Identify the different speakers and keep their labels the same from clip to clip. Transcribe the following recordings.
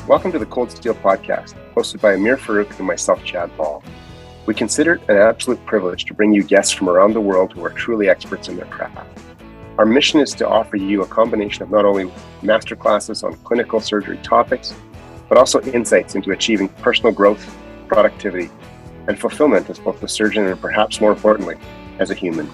Speaker 1: Welcome to the Cold Steel Podcast, hosted by Amir Farouk and myself, Chad Ball. We consider it an absolute privilege to bring you guests from around the world who are truly experts in their craft. Our mission is to offer you a combination of not only masterclasses on clinical surgery topics, but also insights into achieving personal growth, productivity, and fulfillment as both a surgeon and perhaps more importantly, as a human.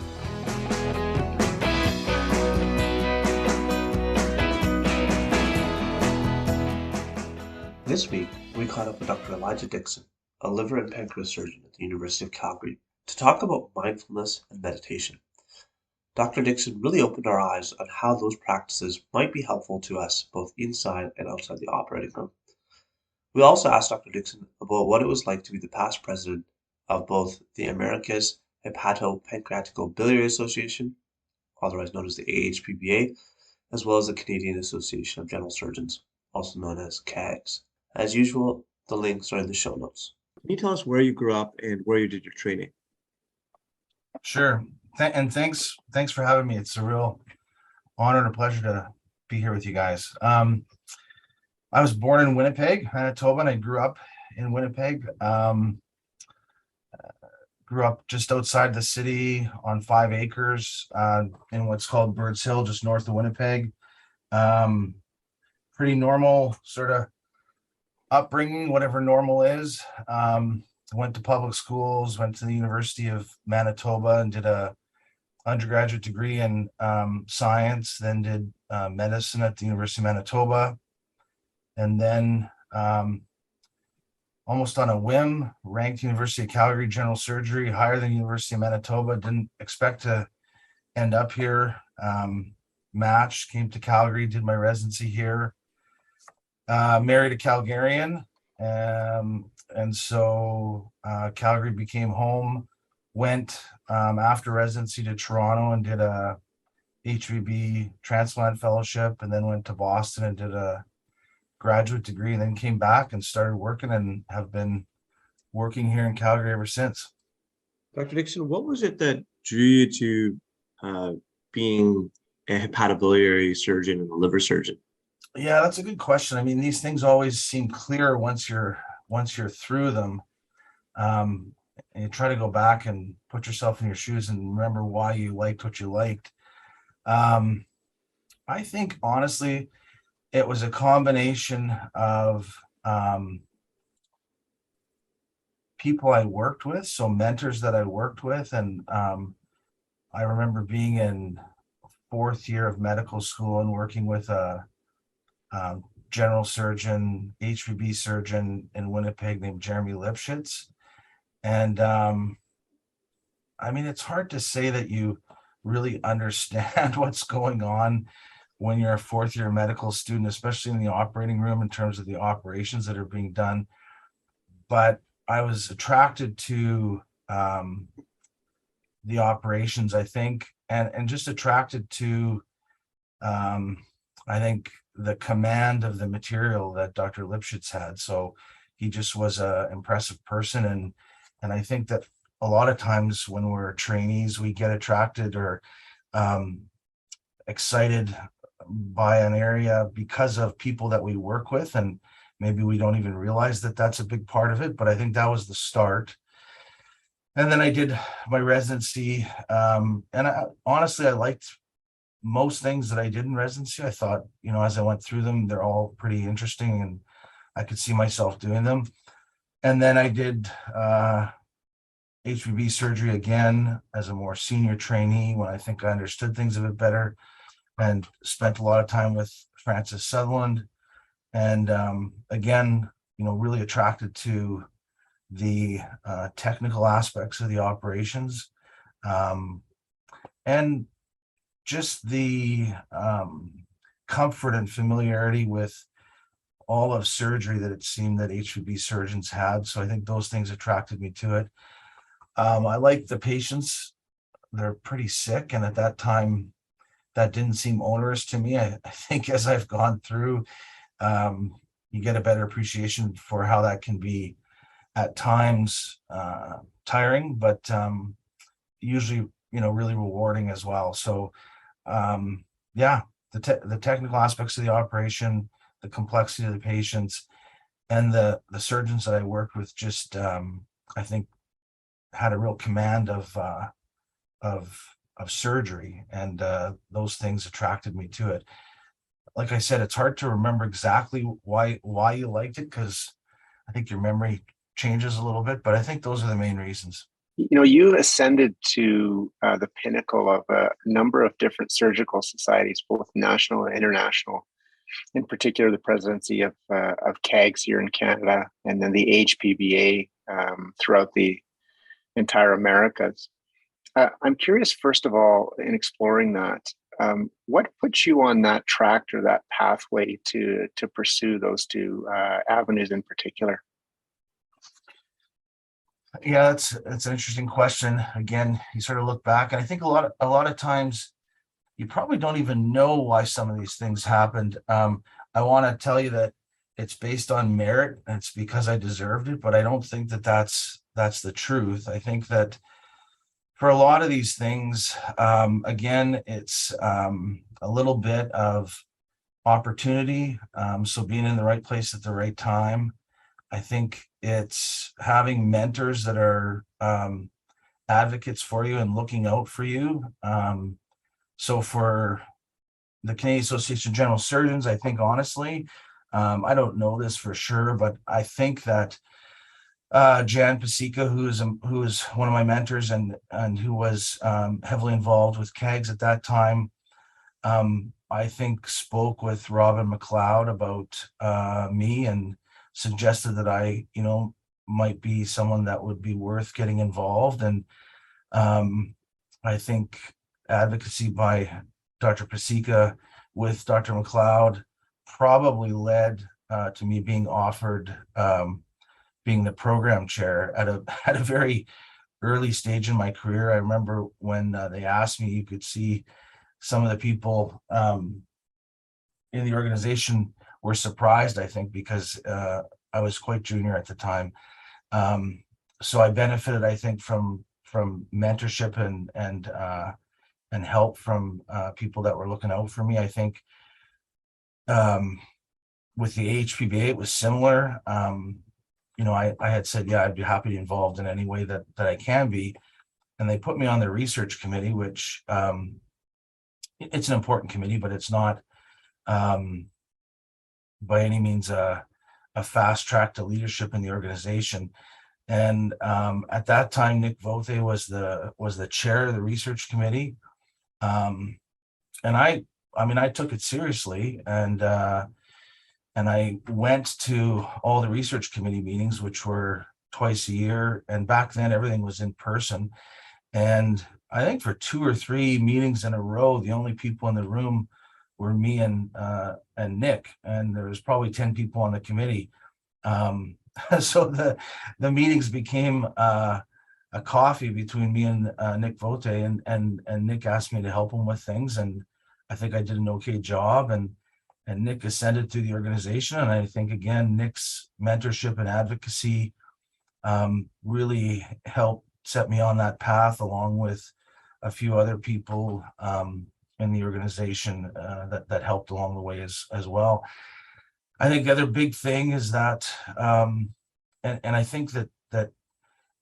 Speaker 2: This week, we caught up with Dr. Elijah Dixon, a liver and pancreas surgeon at the University of Calgary, to talk about mindfulness and meditation. Dr. Dixon really opened our eyes on how those practices might be helpful to us both inside and outside the operating room. We also asked Dr. Dixon about what it was like to be the past president of both the America's Hepato-Pancreato-Biliary Association, otherwise known as the AHPBA, as well as the Canadian Association of General Surgeons, also known as CAGS. As usual, the links are in the show notes. Can you tell us where you grew up and where you did your training?
Speaker 3: Sure. And thanks for having me. It's a real honor and a pleasure to be here with you guys. I was born in Winnipeg, Manitoba, and I grew up in Winnipeg. Grew up just outside the city on 5 acres in what's called Birds Hill, just north of Winnipeg. Pretty normal sort of upbringing, whatever normal is. Went to public schools, went to the University of Manitoba and did a undergraduate degree in science, then did medicine at the University of Manitoba. And then almost on a whim, ranked University of Calgary general surgery higher than University of Manitoba. Didn't expect to end up here. Matched, came to Calgary, did my residency here. Married a Calgarian, and so Calgary became home. Went after residency to Toronto and did a AHPBA transplant fellowship, and then went to Boston and did a graduate degree, and then came back and started working and have been working here in Calgary ever since.
Speaker 2: Dr. Dixon, what was it that drew you to being a hepatobiliary surgeon and a liver surgeon?
Speaker 3: Yeah, that's a good question. I mean, these things always seem clear once you're through them. And you try to go back and put yourself in your shoes and remember why you liked what you liked. I think honestly, it was a combination of people I worked with, so mentors that I worked with, and I remember being in 4th year of medical school and working with a general surgeon, HPB surgeon in Winnipeg named Jeremy Lipschitz. And I mean, it's hard to say that you really understand what's going on when you're a 4th year medical student, especially in the operating room in terms of the operations that are being done. But I was attracted to the operations, I think, and just attracted to, I think, the command of the material that Dr. Lipschitz had. So he just was an impressive person. And I think that a lot of times when we're trainees, we get attracted or excited by an area because of people that we work with. And maybe we don't even realize that that's a big part of it. But I think that was the start. And then I did my residency. And honestly, I liked most things that I did in residency. I thought, as I went through them, they're all pretty interesting and I could see myself doing them. And then I did HPB surgery again as a more senior trainee when I think I understood things a bit better, and spent a lot of time with Francis Sutherland. And again, really attracted to the technical aspects of the operations. And just the comfort and familiarity with all of surgery that it seemed that HPB surgeons had. So I think those things attracted me to it. I like the patients. They're pretty sick. And at that time, that didn't seem onerous to me. I think as I've gone through, you get a better appreciation for how that can be at times tiring, but usually, really rewarding as well. So the technical aspects of the operation, the complexity of the patients, and the surgeons that I worked with just I think had a real command of surgery, and those things attracted me to it. Like I said, it's hard to remember exactly why you liked it, because I think your memory changes a little bit, but I think those are the main reasons.
Speaker 1: You ascended to the pinnacle of a number of different surgical societies, both national and international. In particular, the presidency of CAGS here in Canada, and then the AHPBA throughout the entire Americas. I'm curious, first of all, in exploring that, what put you on that track or that pathway to pursue those two avenues in particular?
Speaker 3: Yeah, that's an interesting question. Again, you sort of look back, and I think a lot of times you probably don't even know why some of these things happened. I want to tell you that it's based on merit, and it's because I deserved it, but I don't think that that's the truth. I think that for a lot of these things, again, it's a little bit of opportunity. So being in the right place at the right time. I think it's having mentors that are advocates for you and looking out for you. So for the Canadian Association of General Surgeons, I think honestly, I don't know this for sure, but I think that Jan Pasica, who is one of my mentors and who was heavily involved with CAGS at that time, I think spoke with Robin McLeod about me and suggested that I, might be someone that would be worth getting involved. And I think advocacy by Dr. Pasica with Dr. McLeod probably led to me being offered being the program chair at a very early stage in my career. I remember when they asked me, you could see some of the people in the organization were surprised, I think, because I was quite junior at the time. So I benefited, I think, from mentorship and help from people that were looking out for me. I think with the AHPBA, it was similar. I had said, yeah, I'd be happy to be involved in any way that I can be. And they put me on the research committee, which it's an important committee, but it's not by any means a fast track to leadership in the organization. And at that time, Nick Vote was the chair of the research committee. And I took it seriously, and I went to all the research committee meetings, which were twice a year. And back then, everything was in person. And I think for 2 or 3 meetings in a row, the only people in the room were me and Nick, and there was probably 10 people on the committee. So the meetings became a coffee between me and Nick Vote, and Nick asked me to help him with things, and I think I did an okay job, and Nick ascended through the organization. And I think, again, Nick's mentorship and advocacy really helped set me on that path, along with a few other people in the organization that helped along the way as well. I think the other big thing is that, and I think that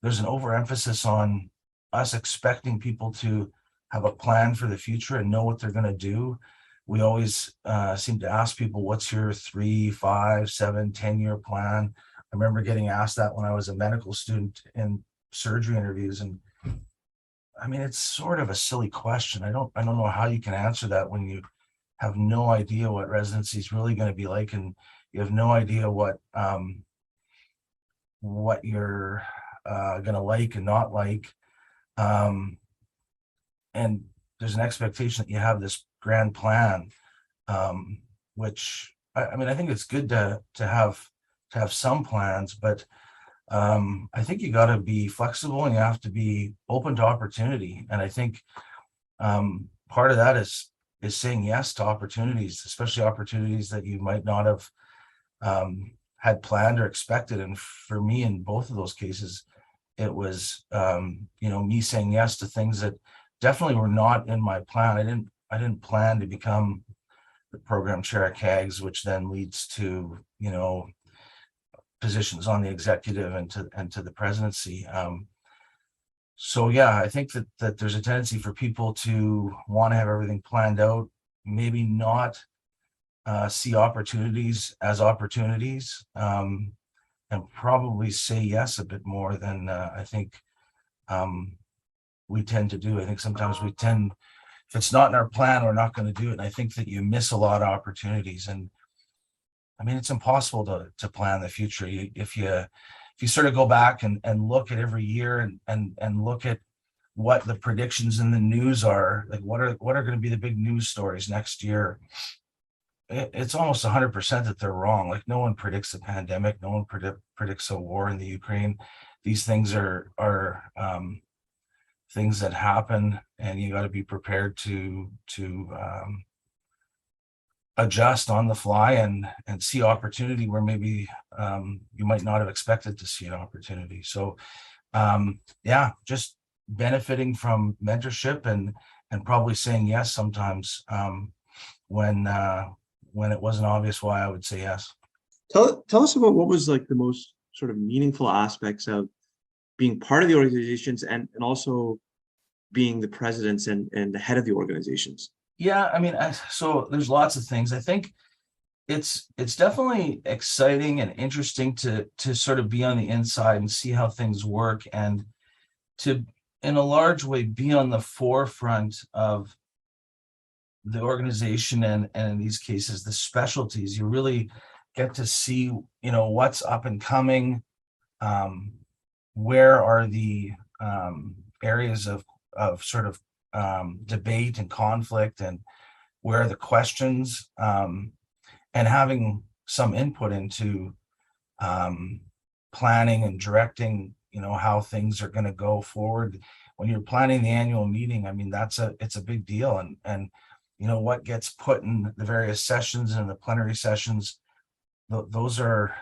Speaker 3: there's an overemphasis on us expecting people to have a plan for the future and know what they're going to do. We always seem to ask people, what's your 3, 5, 7, 10-year plan? I remember getting asked that when I was a medical student in surgery interviews. And I mean, it's sort of a silly question. I don't know how you can answer that when you have no idea what residency is really going to be like, and you have no idea what you're going to like and not like. And there's an expectation that you have this grand plan, which I mean, I think it's good to have some plans, but I think you got to be flexible and you have to be open to opportunity. And I think part of that is saying yes to opportunities, especially opportunities that you might not have had planned or expected. And for me, in both of those cases, it was me saying yes to things that definitely were not in my plan. I didn't plan to become the program chair at CAGS, which then leads to positions on the executive and to the presidency. So yeah, I think that there's a tendency for people to want to have everything planned out, maybe not see opportunities as opportunities, and probably say yes a bit more than I think we tend to do. I think sometimes we tend, if it's not in our plan, we're not going to do it. And I think that you miss a lot of opportunities. And I mean, it's impossible to plan the future. If you sort of go back and look at every year and look at what the predictions in the news are, like what are going to be the big news stories next year, it's almost 100% that they're wrong. Like no one predicts a pandemic, no one predicts a war in the Ukraine. These things are things that happen, and you got to be prepared to adjust on the fly and see opportunity where maybe you might not have expected to see an opportunity. So yeah, just benefiting from mentorship and probably saying yes sometimes when it wasn't obvious why I would say yes.
Speaker 4: Tell us about what was like the most sort of meaningful aspects of being part of the organizations and also being the presidents and the head of the organizations.
Speaker 3: Yeah, I mean, so there's lots of things. I think it's definitely exciting and interesting to sort of be on the inside and see how things work, and to, in a large way, be on the forefront of the organization and in these cases, the specialties. You really get to see, what's up and coming. Where are the areas of sort of debate and conflict, and where are the questions, and having some input into planning and directing, how things are going to go forward. When you're planning the annual meeting, I mean, it's a big deal, and what gets put in the various sessions and the plenary sessions, those are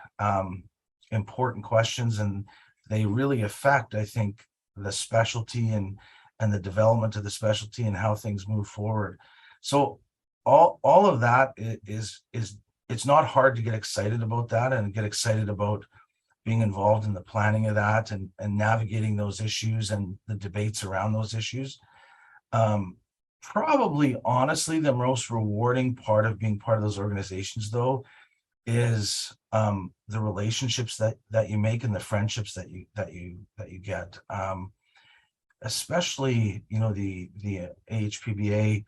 Speaker 3: important questions, and they really affect, I think, the specialty and the development of the specialty and how things move forward. So all of that is it's not hard to get excited about that and get excited about being involved in the planning of that and navigating those issues and the debates around those issues. Probably, honestly, the most rewarding part of being part of those organizations, though, is the relationships that you make and the friendships that you get. Especially, the AHPBA,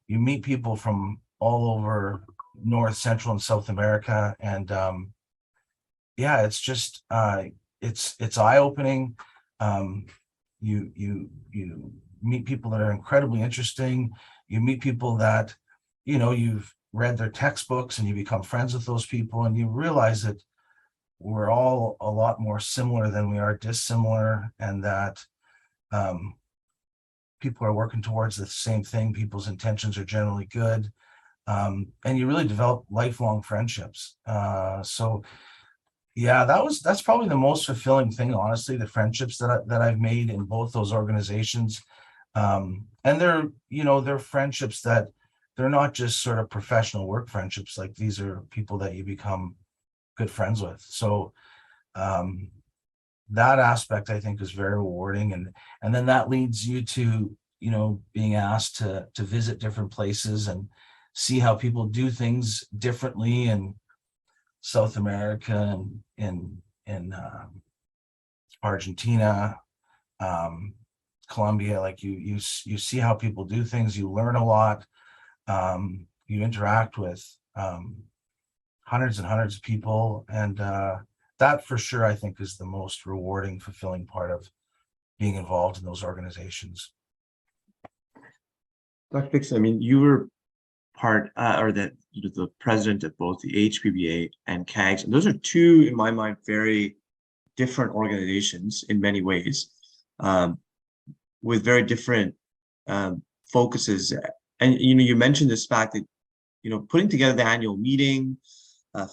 Speaker 3: you meet people from all over North, Central, and South America, and yeah, it's just it's eye-opening. You meet people that are incredibly interesting. You meet people that you've read their textbooks, and you become friends with those people, and you realize that we're all a lot more similar than we are dissimilar, and that people are working towards the same thing. People's intentions are generally good, and you really develop lifelong friendships. So yeah, that's probably the most fulfilling thing, honestly, the friendships that I've made in both those organizations. And they're friendships that they're not just sort of professional work friendships. Like, these are people that you become good friends with. So that aspect, I think, is very rewarding, and then that leads you to being asked to visit different places and see how people do things differently in South America and in Argentina, Colombia. Like, you see how people do things, you learn a lot, you interact with hundreds and hundreds of people, and that for sure, I think, is the most rewarding, fulfilling part of being involved in those organizations.
Speaker 4: Dr. Dixon, I mean, you were part the president of both the AHPBA and CAGS, and those are two, in my mind, very different organizations in many ways, with very different focuses. And you mentioned this fact that putting together the annual meeting,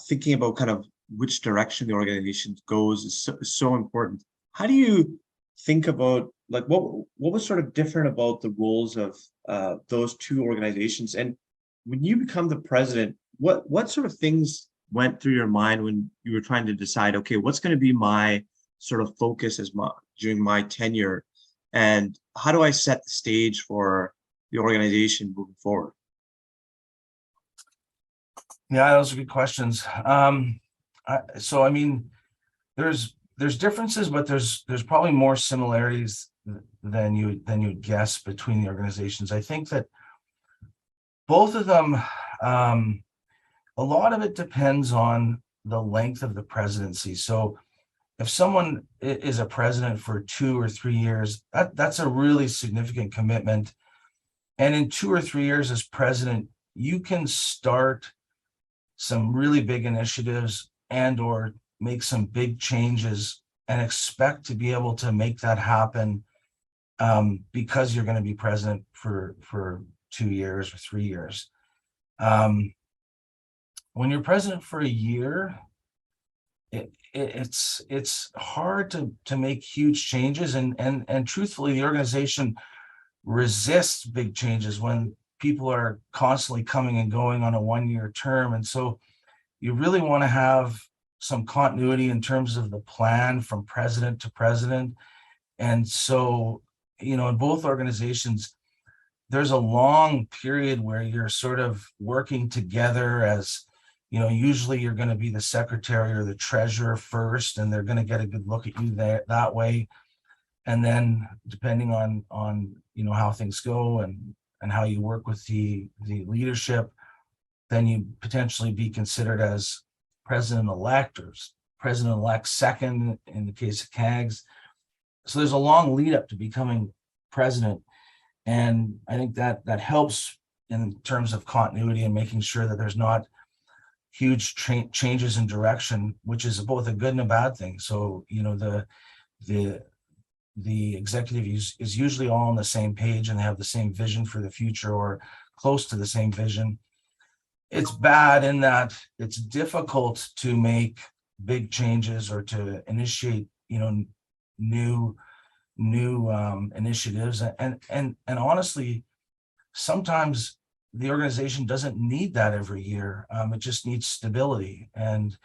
Speaker 4: thinking about kind of which direction the organization goes is so important. How do you think about, like, what was sort of different about the roles of those two organizations? And when you become the president, what sort of things went through your mind when you were trying to decide, okay, what's going to be my sort of focus during my tenure, and how do I set the stage for the organization moving forward?
Speaker 3: Yeah, those are good questions. So I mean, there's differences, but there's probably more similarities than you'd guess between the organizations. I think that both of them, a lot of it depends on the length of the presidency. So if someone is a president for 2 or 3 years, that's a really significant commitment. And in 2 or 3 years as president, you can start some really big initiatives and or make some big changes and expect to be able to make that happen because you're going to be president for 2 years or 3 years. When you're president for a year, it's hard to make huge changes, and truthfully, the organization resists big changes when people are constantly coming and going on a 1-year term. And so you really want to have some continuity in terms of the plan from president to president. And so, in both organizations, there's a long period where you're sort of working together as, usually you're going to be the secretary or the treasurer first, and they're going to get a good look at you that way. And then depending on how things go and how you work with the leadership, then you potentially be considered as president-elect or president-elect second in the case of CAGS. So there's a long lead up to becoming president. And I think that helps in terms of continuity and making sure that there's not huge changes in direction, which is both a good and a bad thing. So, the executive is usually all on the same page and they have the same vision for the future or close to the same vision. It's bad in that it's difficult to make big changes or to initiate, new initiatives. And honestly, sometimes the organization doesn't need that every year. It just needs stability. And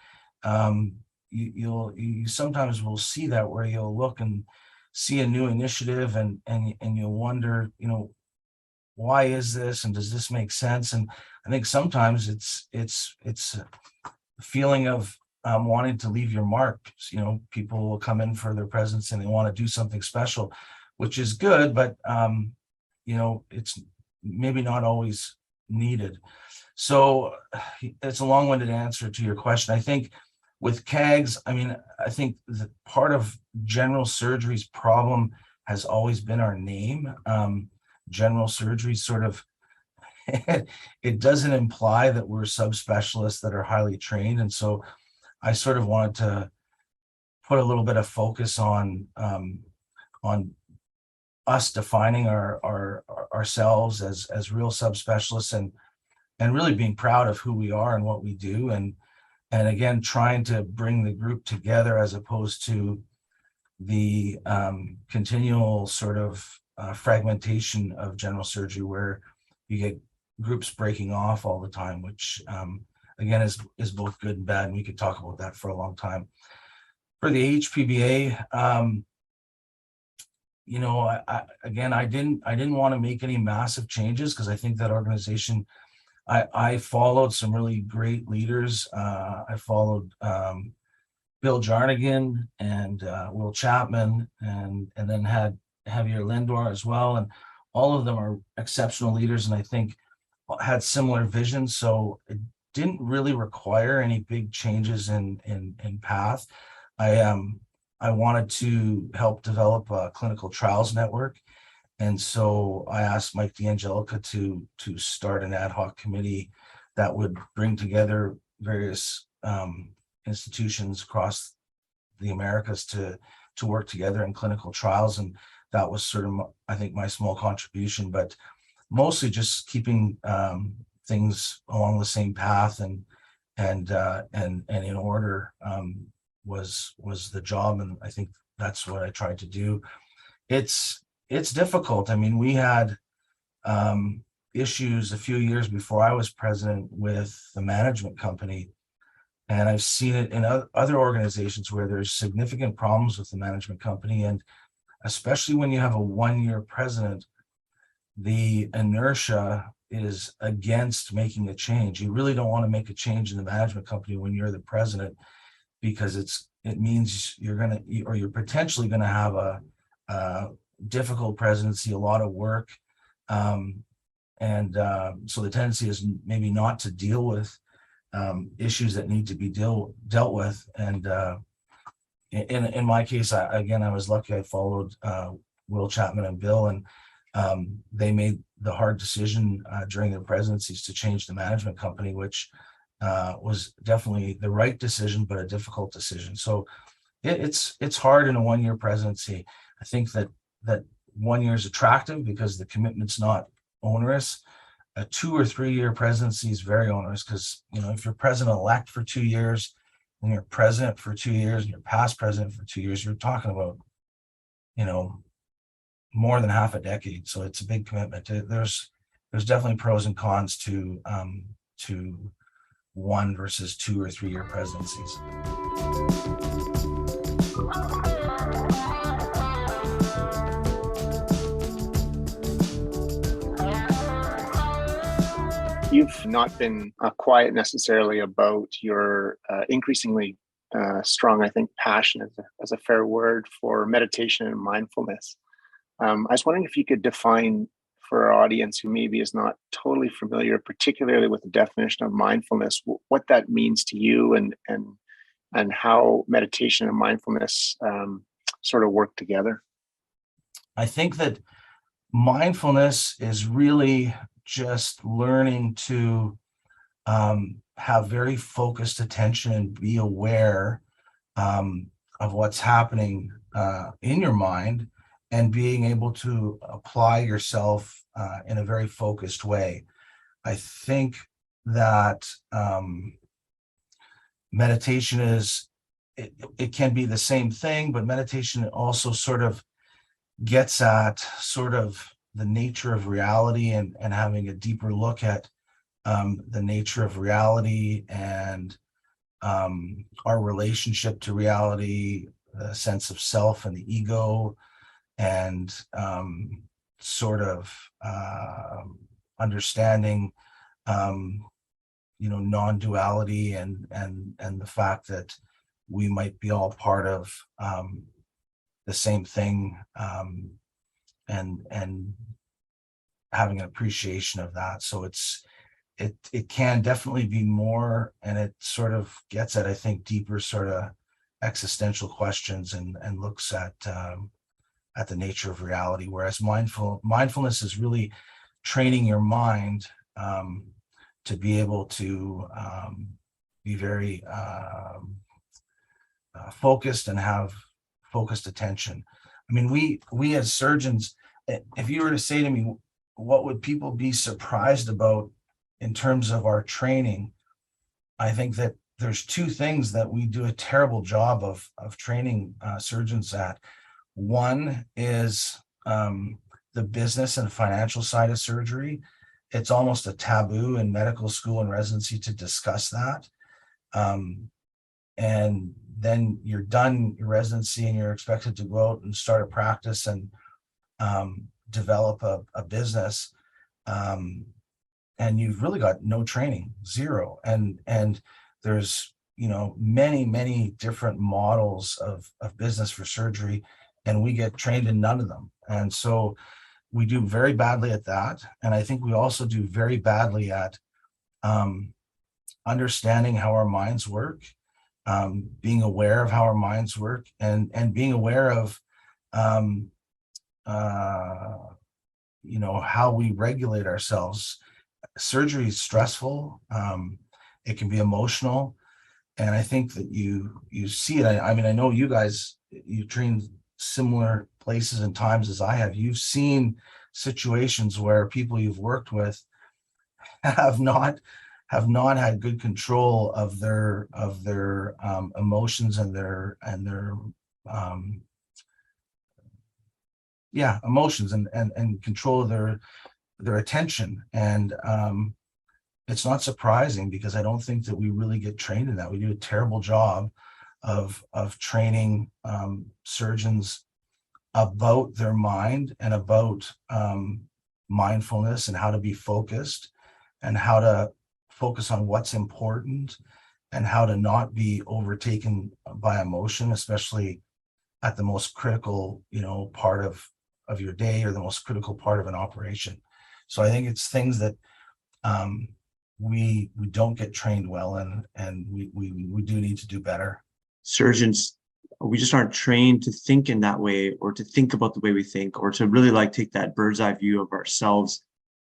Speaker 3: you sometimes will see that where you'll look and see a new initiative and you'll wonder, why is this and does this make sense? And I think sometimes it's a feeling of wanting to leave your mark. People will come in for their presence and they want to do something special, which is good, but it's maybe not always needed. So it's a long-winded answer to your question. I think with CAGS, I think the part of general surgery's problem has always been our name. General surgery sort of, it doesn't imply that we're subspecialists that are highly trained. And so I sort of wanted to put a little bit of focus on us defining ourselves as real subspecialists and really being proud of who we are and what we do. And again, trying to bring the group together as opposed to the continual sort of fragmentation of general surgery where you get groups breaking off all the time, which again is both good and bad. And we could talk about that for a long time. For the AHPBA, I didn't want to make any massive changes because I think that organization, I followed some really great leaders. I followed Bill Jarnigan and Will Chapman, and then had Javier Lindor as well. And all of them are exceptional leaders, and I think had similar visions. So it didn't really require any big changes in path. I wanted to help develop a clinical trials network. And so I asked Mike DeAngelica to start an ad hoc committee that would bring together various institutions across the Americas to work together in clinical trials. And that was sort of, I think, my small contribution, but mostly just keeping things along the same path and in order was the job. And I think that's what I tried to do. It's difficult. We had issues a few years before I was president with the management company And I've seen it in other organizations where there's significant problems with the management company. And especially when you have a one-year president, the inertia is against making a change. You really don't want to make a change in the management company when you're the president, because it means you're potentially gonna have a difficult presidency, a lot of work. So the tendency is maybe not to deal with issues that need to be dealt with. And in my case, I was lucky. I followed Will Chapman and Bill, and they made the hard decision during their presidencies to change the management company, which was definitely the right decision, but a difficult decision. So it's hard in a one-year presidency. I think that 1 year is attractive because the commitment's not onerous. A 2 or 3 year presidency is very onerous, because if you're president-elect for 2 years, and you're president for 2 years, and you're past president for 2 years, you're talking about more than half a decade. So it's a big commitment. There's definitely pros and cons to 1 versus 2 or 3 year presidencies.
Speaker 5: You've not been quiet necessarily about your increasingly strong, I think, passion as a fair word for meditation and mindfulness. I was wondering if you could define for our audience who maybe is not totally familiar, particularly with the definition of mindfulness, what that means to you, and how meditation and mindfulness sort of work together.
Speaker 3: I think that mindfulness is really just learning to have very focused attention and be aware of what's happening in your mind, and being able to apply yourself in a very focused way. I think that meditation it can be the same thing, but meditation also sort of gets at sort of the nature of reality, and having a deeper look at the nature of reality, and our relationship to reality, the sense of self and the ego, and sort of understanding non-duality, and the fact that we might be all part of the same thing, and having an appreciation of that. So it can definitely be more, and it sort of gets at, I think, deeper sort of existential questions, and looks at the nature of reality. Whereas mindfulness is really training your mind to be able to be very focused and have focused attention. I mean, we as surgeons, if you were to say to me, what would people be surprised about in terms of our training? I think that there's 2 things that we do a terrible job of training surgeons at. One is the business and financial side of surgery. It's almost a taboo in medical school and residency to discuss that. And then you're done your residency, and you're expected to go out and start a practice and develop a business. And you've really got no training, zero. And there's many different models of business for surgery, and we get trained in none of them. And so we do very badly at that. And I think we also do very badly at understanding how our minds work, being aware of how our minds work, and being aware of how we regulate ourselves. Surgery is stressful. It can be emotional. And I think that you see it. I mean, I know you guys, you train similar places and times as I have. You've seen situations where people you've worked with have not had good control of their emotions and their emotions, and control of their attention. And it's not surprising because I don't think that we really get trained in that. We do a terrible job of training surgeons about their mind and about mindfulness and how to be focused and how to focus on what's important and how to not be overtaken by emotion, especially at the most critical, part of your day or the most critical part of an operation. So I think it's things that we don't get trained well in, and we do need to do better.
Speaker 4: Surgeons, we just aren't trained to think in that way, or to think about the way we think, or to really like take that bird's eye view of ourselves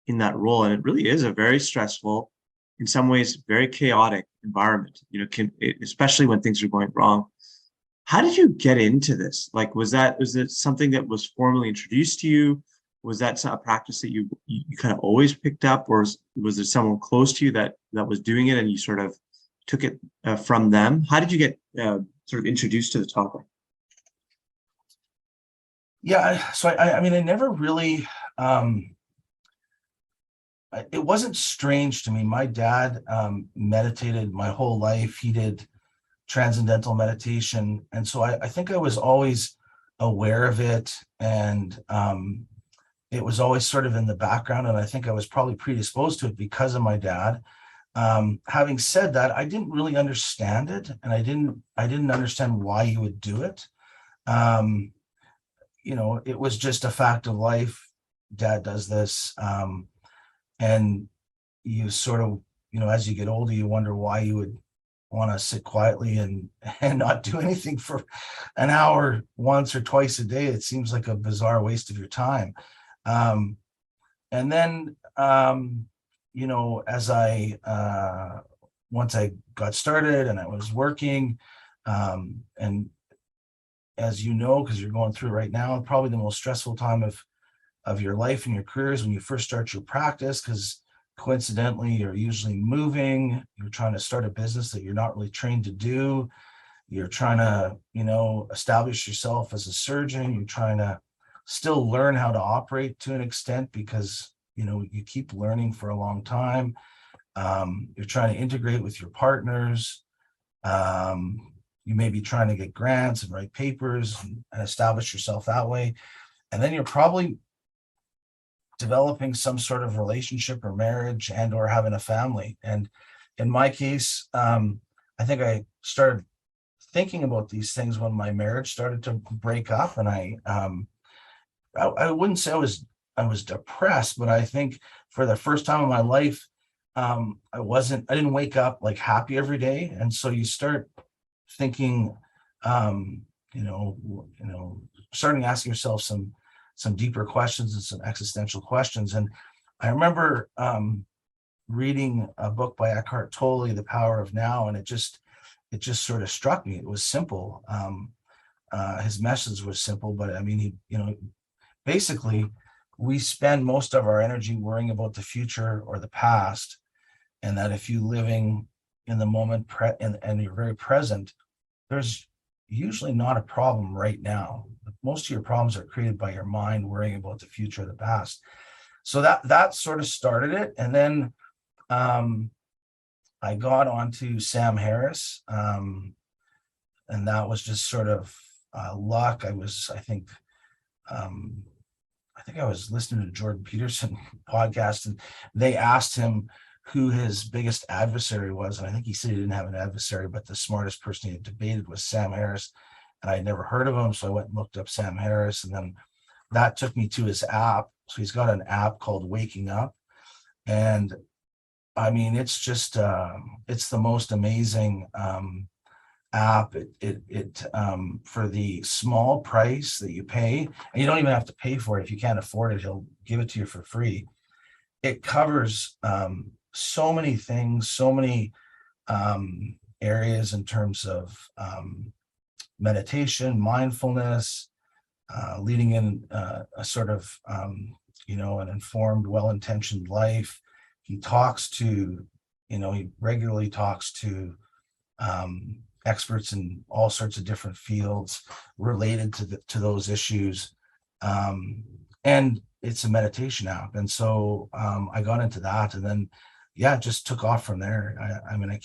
Speaker 4: in that role. And it really is a very stressful, in some ways, very chaotic environment, especially when things are going wrong. How did you get into this? Like, was it something that was formally introduced to you? Was that a practice that you kind of always picked up, or was there someone close to you that was doing it and you sort of took it from them? How did you get sort of introduced to the topic?
Speaker 3: Yeah, so I mean, I never really, it wasn't strange to me. My dad meditated my whole life. He did transcendental meditation. And so I think I was always aware of it, and it was always sort of in the background. And I think I was probably predisposed to it because of my dad. Having said that, I didn't really understand it, and I didn't understand why you would do it. It was just a fact of life. Dad does this, and you sort of, as you get older, you wonder why you would want to sit quietly and not do anything for an hour once or twice a day. It seems like a bizarre waste of your time. And then as once I got started and I was working, and as you know, because you're going through it right now, probably the most stressful time of your life and your career is when you first start your practice, because coincidentally, you're usually moving, you're trying to start a business that you're not really trained to do. You're trying to, establish yourself as a surgeon. You're trying to still learn how to operate to an extent because, you keep learning for a long time. You're trying to integrate with your partners. You may be trying to get grants and write papers and establish yourself that way. And then you're probably developing some sort of relationship or marriage and or having a family. And in my case, I think I started thinking about these things when my marriage started to break up, and I wouldn't say I was depressed, but I think for the first time in my life, I didn't wake up like happy every day. And so you start thinking, starting asking yourself some deeper questions and some existential questions. And I remember reading a book by Eckhart Tolle, The Power of Now, and it just sort of struck me. It was simple. His message was simple, but I mean, basically, we spend most of our energy worrying about the future or the past, and that if you're living in the moment and you're very present, there's usually not a problem right now. Most of your problems are created by your mind worrying about the future or the past. So that sort of started it. And then I got onto Sam Harris, and that was just sort of luck. I think I was listening to Jordan Peterson podcast, and they asked him who his biggest adversary was. And I think he said he didn't have an adversary, but the smartest person he had debated was Sam Harris. And I had never heard of him. So I went and looked up Sam Harris, and then that took me to his app. So he's got an app called Waking Up. And I mean, it's just, it's the most amazing app. It for the small price that you pay, and you don't even have to pay for it. If you can't afford it, he'll give it to you for free. It covers so many things, so many areas in terms of meditation, mindfulness, leading in a sort of, an informed, well-intentioned life. He regularly talks to experts in all sorts of different fields related to those issues. And it's a meditation app. And so I got into that. And then yeah, it just took off from there. I mean, I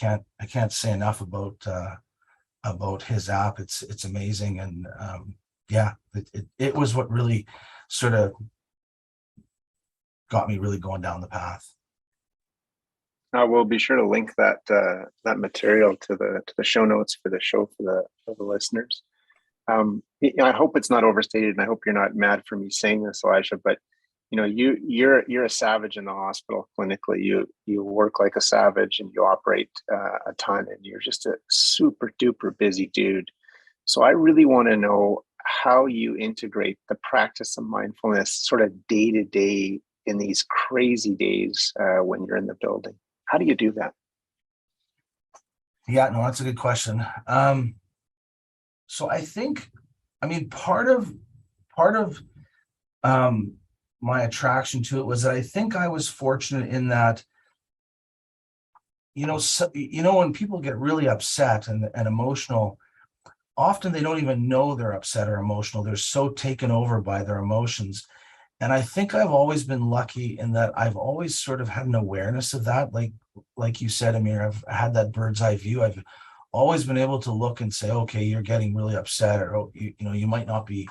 Speaker 3: can't say enough about his app. It's amazing, and yeah, it was what really sort of got me really going down the path.
Speaker 5: We'll be sure to link that material to the show notes for the show for the listeners. I hope it's not overstated, and I hope you're not mad for me saying this, Elijah. But you're a savage in the hospital clinically. You work like a savage, and you operate a ton, and you're just a super duper busy dude. So I really want to know how you integrate the practice of mindfulness sort of day to day in these crazy days when you're in the building. How do you do that?
Speaker 3: Yeah, no, that's a good question. So I think, I mean, part of my attraction to it was that I think I was fortunate in that, when people get really upset and emotional, often they don't even know they're upset or emotional. They're so taken over by their emotions. And I think I've always been lucky in that I've always sort of had an awareness of that. Like you said, Amir, I've had that bird's eye view. I've always been able to look and say, okay, you're getting really upset, or you might not be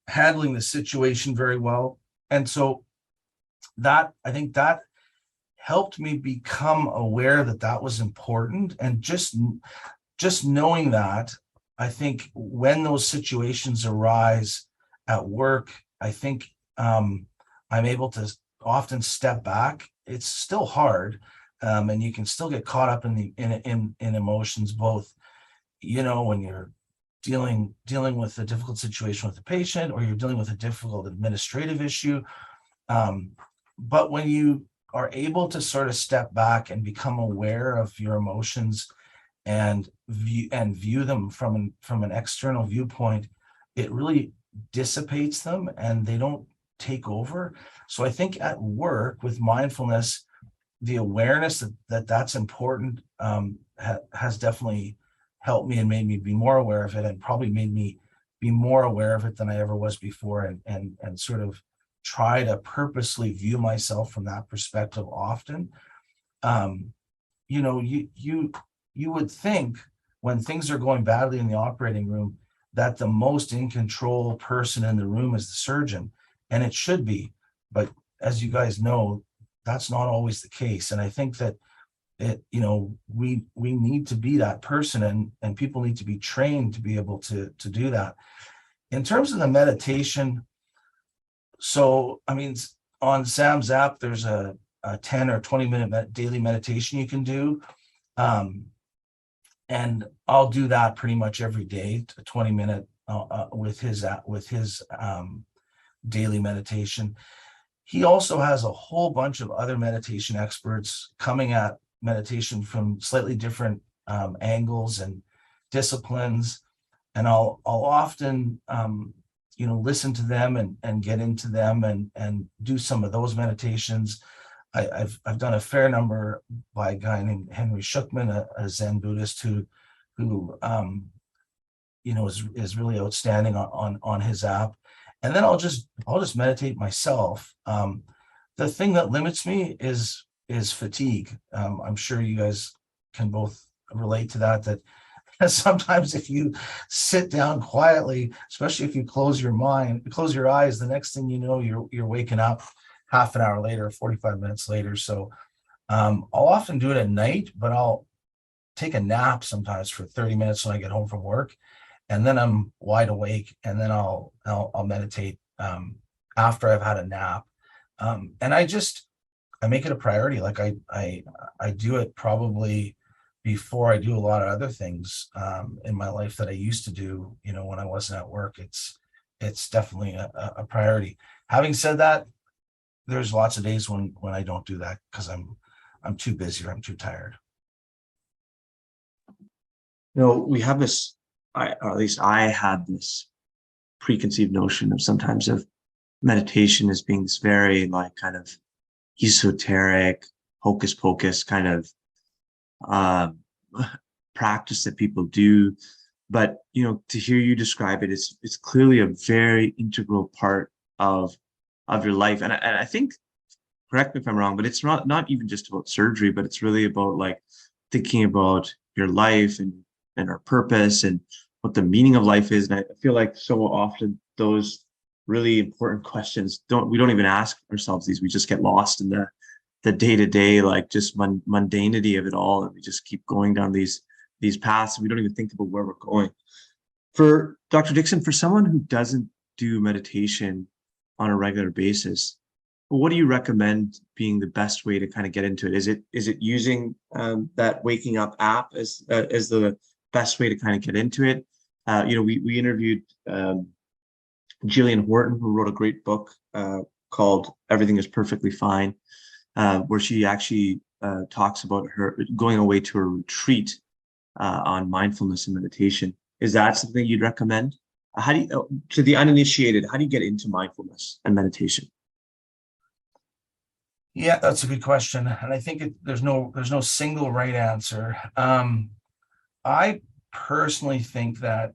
Speaker 3: handling the situation very well. And so I think that helped me become aware that that was important. And just knowing that, I think when those situations arise at work, I think I'm able to often step back. It's still hard, and you can still get caught up in emotions, both when you're dealing with a difficult situation with a patient, or you're dealing with a difficult administrative issue. But when you are able to sort of step back and become aware of your emotions and view them from an external viewpoint, it really dissipates them and they don't take over. So I think at work with mindfulness, the awareness that that's important has definitely helped me and made me be more aware of it, and probably made me be more aware of it than I ever was before, and sort of try to purposely view myself from that perspective often. You would think when things are going badly in the operating room that the most in control person in the room is the surgeon, and it should be. But as you guys know, that's not always the case. And I think that we need to be that person, and people need to be trained to be able to do that. In terms of the meditation, so I mean, on Sam's app, there's a 10 or 20-minute daily meditation you can do. And I'll do that pretty much every day, a 20-minute with his daily meditation. He also has a whole bunch of other meditation experts coming at meditation from slightly different angles and disciplines, and I'll often listen to them and get into them and do some of those meditations. I've done a fair number by a guy named Henry Shukman, a Zen Buddhist who is really outstanding on his app. And then I'll just meditate myself. The thing that limits me is fatigue. I'm sure you guys can both relate to that sometimes if you sit down quietly, especially if you close your eyes, the next thing you know, you're waking up half an hour later, 45 minutes later. So I'll often do it at night, but I'll take a nap sometimes for 30 minutes when I get home from work, and then I'm wide awake, and then I'll meditate after I've had a nap. And I make it a priority. Like I do it probably before I do a lot of other things in my life that I used to do, when I wasn't at work. It's definitely a priority. Having said that, there's lots of days when I don't do that because I'm too busy or I'm too tired.
Speaker 4: We have this, or at least I had this preconceived notion of sometimes of meditation as being this very kind of esoteric, hocus pocus kind of practice that people do. But to hear you describe it, it's clearly a very integral part of your life. And I think correct me if I'm wrong, but it's not even just about surgery, but it's really about like thinking about your life and our purpose and what the meaning of life is. And I feel like so often those really important questions we don't even ask ourselves these. We just get lost in the day-to-day, like just mundanity of it all, and we just keep going down these paths, and we don't even think about where we're going. For Dr. Dixon, for someone who doesn't do meditation on a regular basis, what do you recommend being the best way to kind of get into it? Is it using that waking up app as the best way to kind of get into it? We interviewed Jillian Horton, who wrote a great book called Everything is Perfectly Fine, where she actually talks about her going away to a retreat on mindfulness and meditation. Is that something you'd recommend? How do you, to the uninitiated, how do you get into mindfulness and meditation?
Speaker 3: Yeah, that's a good question, and I think there's no single right answer. I personally think that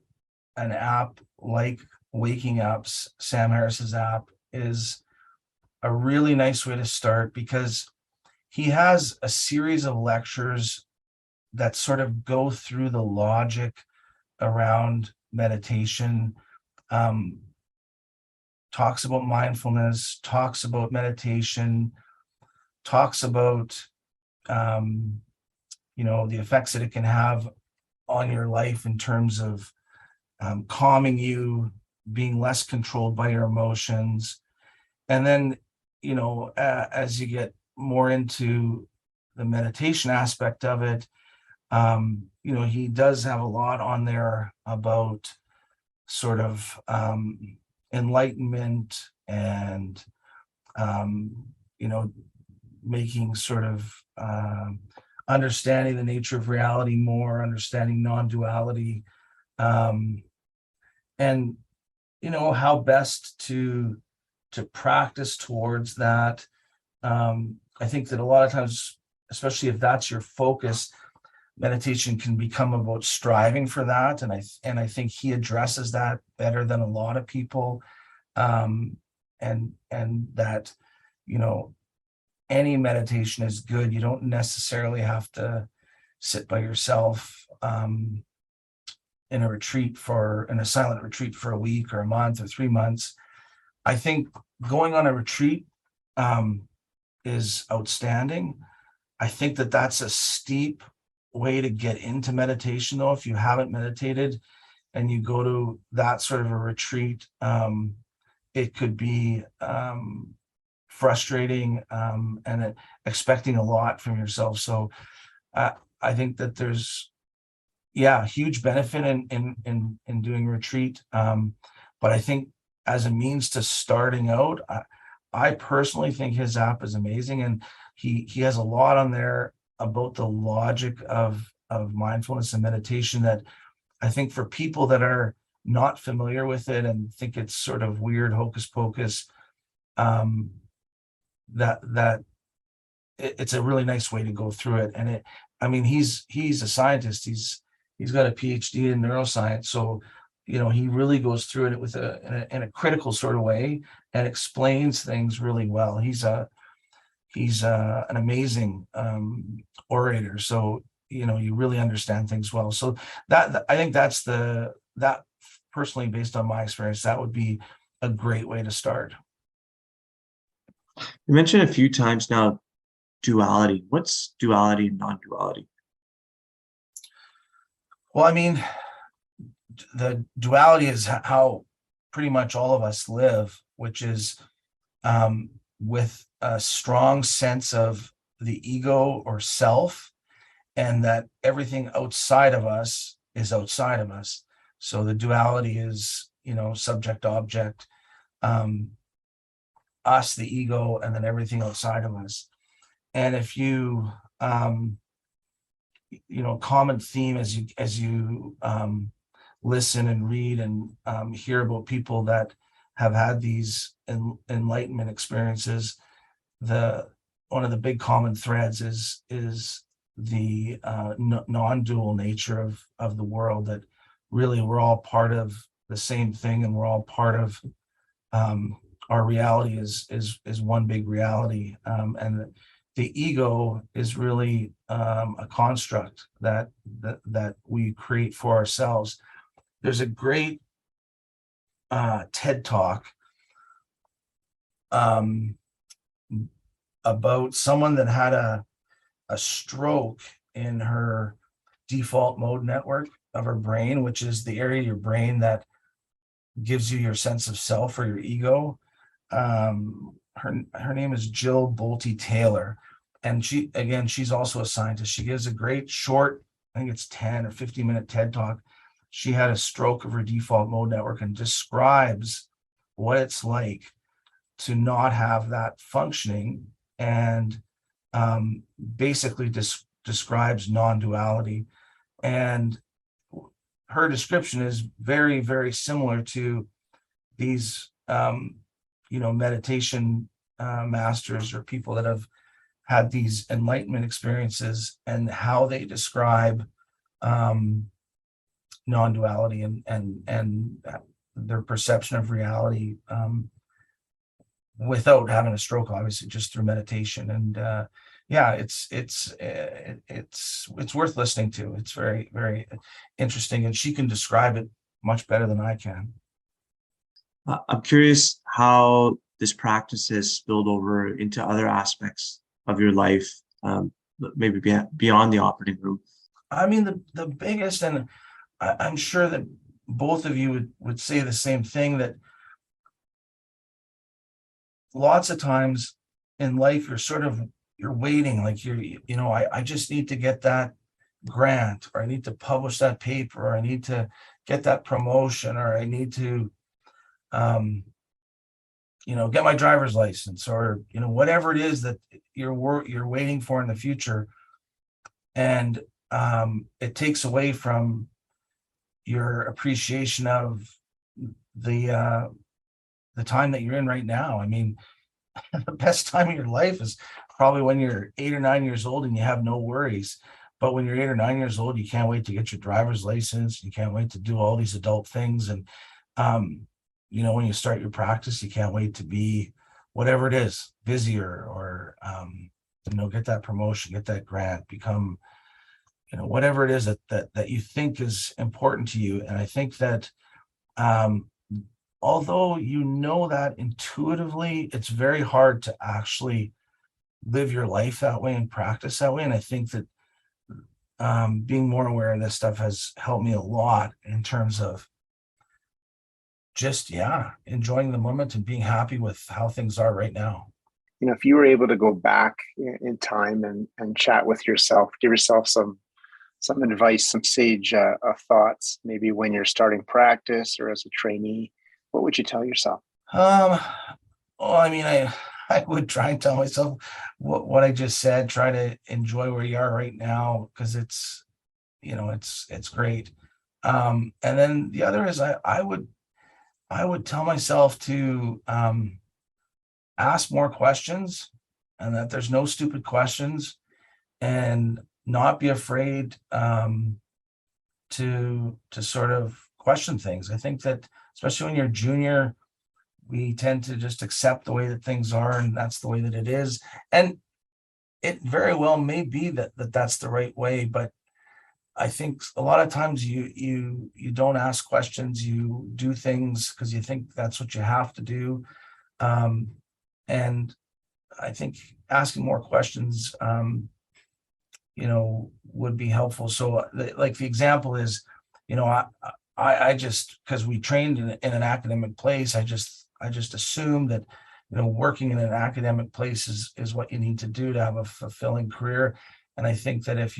Speaker 3: an app like Waking Up's Sam Harris's app is a really nice way to start, because he has a series of lectures that sort of go through the logic around meditation, talks about mindfulness, talks about meditation, talks about the effects that it can have on your life in terms of calming you, being less controlled by your emotions. And then, as you get more into the meditation aspect of it, he does have a lot on there about sort of enlightenment and, making sort of understanding the nature of reality more, understanding non-duality, and how best to practice towards that. I think that a lot of times, especially if that's your focus, meditation can become about striving for that, and I think he addresses that better than a lot of people, and that any meditation is good. You don't necessarily have to sit by yourself in a silent retreat for a week or a month or 3 months. I think going on a retreat is outstanding. I think that that's a steep way to get into meditation, though. If you haven't meditated and you go to that sort of a retreat, it could be frustrating and expecting a lot from yourself. So I think that there's huge benefit in doing retreat, but I think as a means to starting out, I personally think his app is amazing, and he has a lot on there about the logic of mindfulness and meditation that I think for people that are not familiar with it and think it's sort of weird hocus pocus, that it's a really nice way to go through it. And he's a scientist. He's got a PhD in neuroscience, so he really goes through it with in a critical sort of way and explains things really well. He's an amazing orator, so you really understand things well. So that I think that personally, based on my experience, that would be a great way to start.
Speaker 4: You mentioned a few times now duality. What's duality and non-duality?
Speaker 3: Well, the duality is how pretty much all of us live, which is with a strong sense of the ego or self, and that everything outside of us is outside of us. So the duality is, subject, object, us, the ego, and then everything outside of us. And if you, common theme as you listen and read and hear about people that have had these enlightenment experiences, one of the big common threads is the non-dual nature of the world, that really we're all part of the same thing, and we're all part of our reality is one big reality, and the ego is really a construct that we create for ourselves. There's a great TED talk about someone that had a stroke in her default mode network of her brain, which is the area of your brain that gives you your sense of self or your ego. Her name is Jill Bolte Taylor, and she's also a scientist. She gives a great short, I think it's 10 or 15-minute TED talk. She had a stroke of her default mode network and describes what it's like to not have that functioning, and basically describes non-duality. And her description is very, very similar to these meditation masters or people that have had these enlightenment experiences, and how they describe non-duality and their perception of reality without having a stroke, obviously, just through meditation. And it's worth listening to. It's very, very interesting, and she can describe it much better than I can.
Speaker 4: I'm curious how this practice has spilled over into other aspects of your life, maybe beyond the operating room.
Speaker 3: I mean, the biggest, and I'm sure that both of you would say the same thing, that lots of times in life you're waiting, like I just need to get that grant, or I need to publish that paper, or I need to get that promotion, or I need to get my driver's license, or whatever it is that you're waiting for in the future. And it takes away from your appreciation of the time that you're in right now. I mean, the best time of your life is probably when you're 8 or 9 years old and you have no worries. But when you're 8 or 9 years old, you can't wait to get your driver's license. You can't wait to do all these adult things. And when you start your practice, you can't wait to be whatever it is, busier, or get that promotion, get that grant, become whatever it is that you think is important to you. And I think that although that intuitively, it's very hard to actually live your life that way and practice that way. And I think that being more aware of this stuff has helped me a lot in terms of just enjoying the moment and being happy with how things are right now.
Speaker 5: If you were able to go back in time and chat with yourself, give yourself some advice, some sage thoughts, maybe when you're starting practice or as a trainee, what would you tell yourself?
Speaker 3: I would try and tell myself what I just said. Try to enjoy where you are right now, because it's great. And then the other is I would tell myself to ask more questions, and that there's no stupid questions, and not be afraid to sort of question things. I think that especially when you're junior, we tend to just accept the way that things are, and that's the way that it is. And it very well may be that's the right way, but I think a lot of times you don't ask questions. You do things because you think that's what you have to do. And I think asking more questions, would be helpful. So like the example is, I just, because we trained in an academic place, I just assumed that, working in an academic place is what you need to do to have a fulfilling career. And I think that if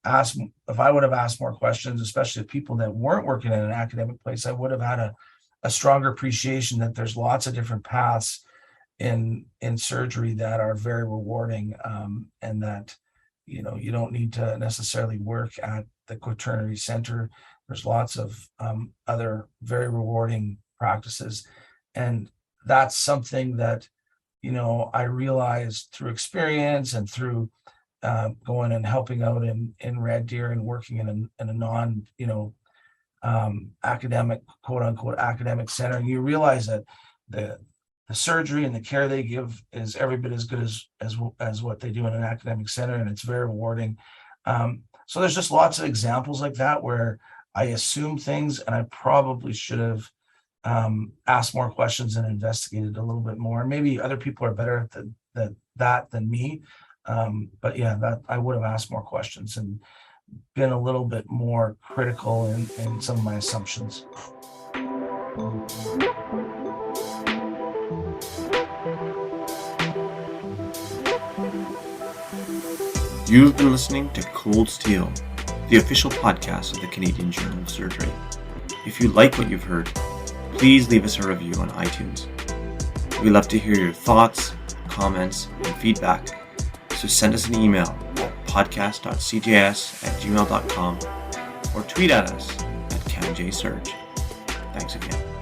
Speaker 3: I would have asked more questions, especially the people that weren't working in an academic place, I would have had a stronger appreciation that there's lots of different paths in surgery that are very rewarding, and that you don't need to necessarily work at the quaternary center. There's lots of other very rewarding practices, and that's something that I realized through experience and through going and helping out in Red Deer and working in a non academic, quote unquote, academic center. And you realize that the surgery and the care they give is every bit as good as what they do in an academic center, and it's very rewarding. So there's just lots of examples like that where I assume things, and I probably should have asked more questions and investigated a little bit more. Maybe other people are better at that than me. But yeah, that I would have asked more questions and been a little bit more critical in some of my assumptions.
Speaker 4: You've been listening to Cold Steel, the official podcast of the Canadian Journal of Surgery. If you like what you've heard, please leave us a review on iTunes. We'd love to hear your thoughts, comments, and feedback, so send us an email at podcast.cjs@gmail.com or tweet at us at CAGSurge. Thanks again.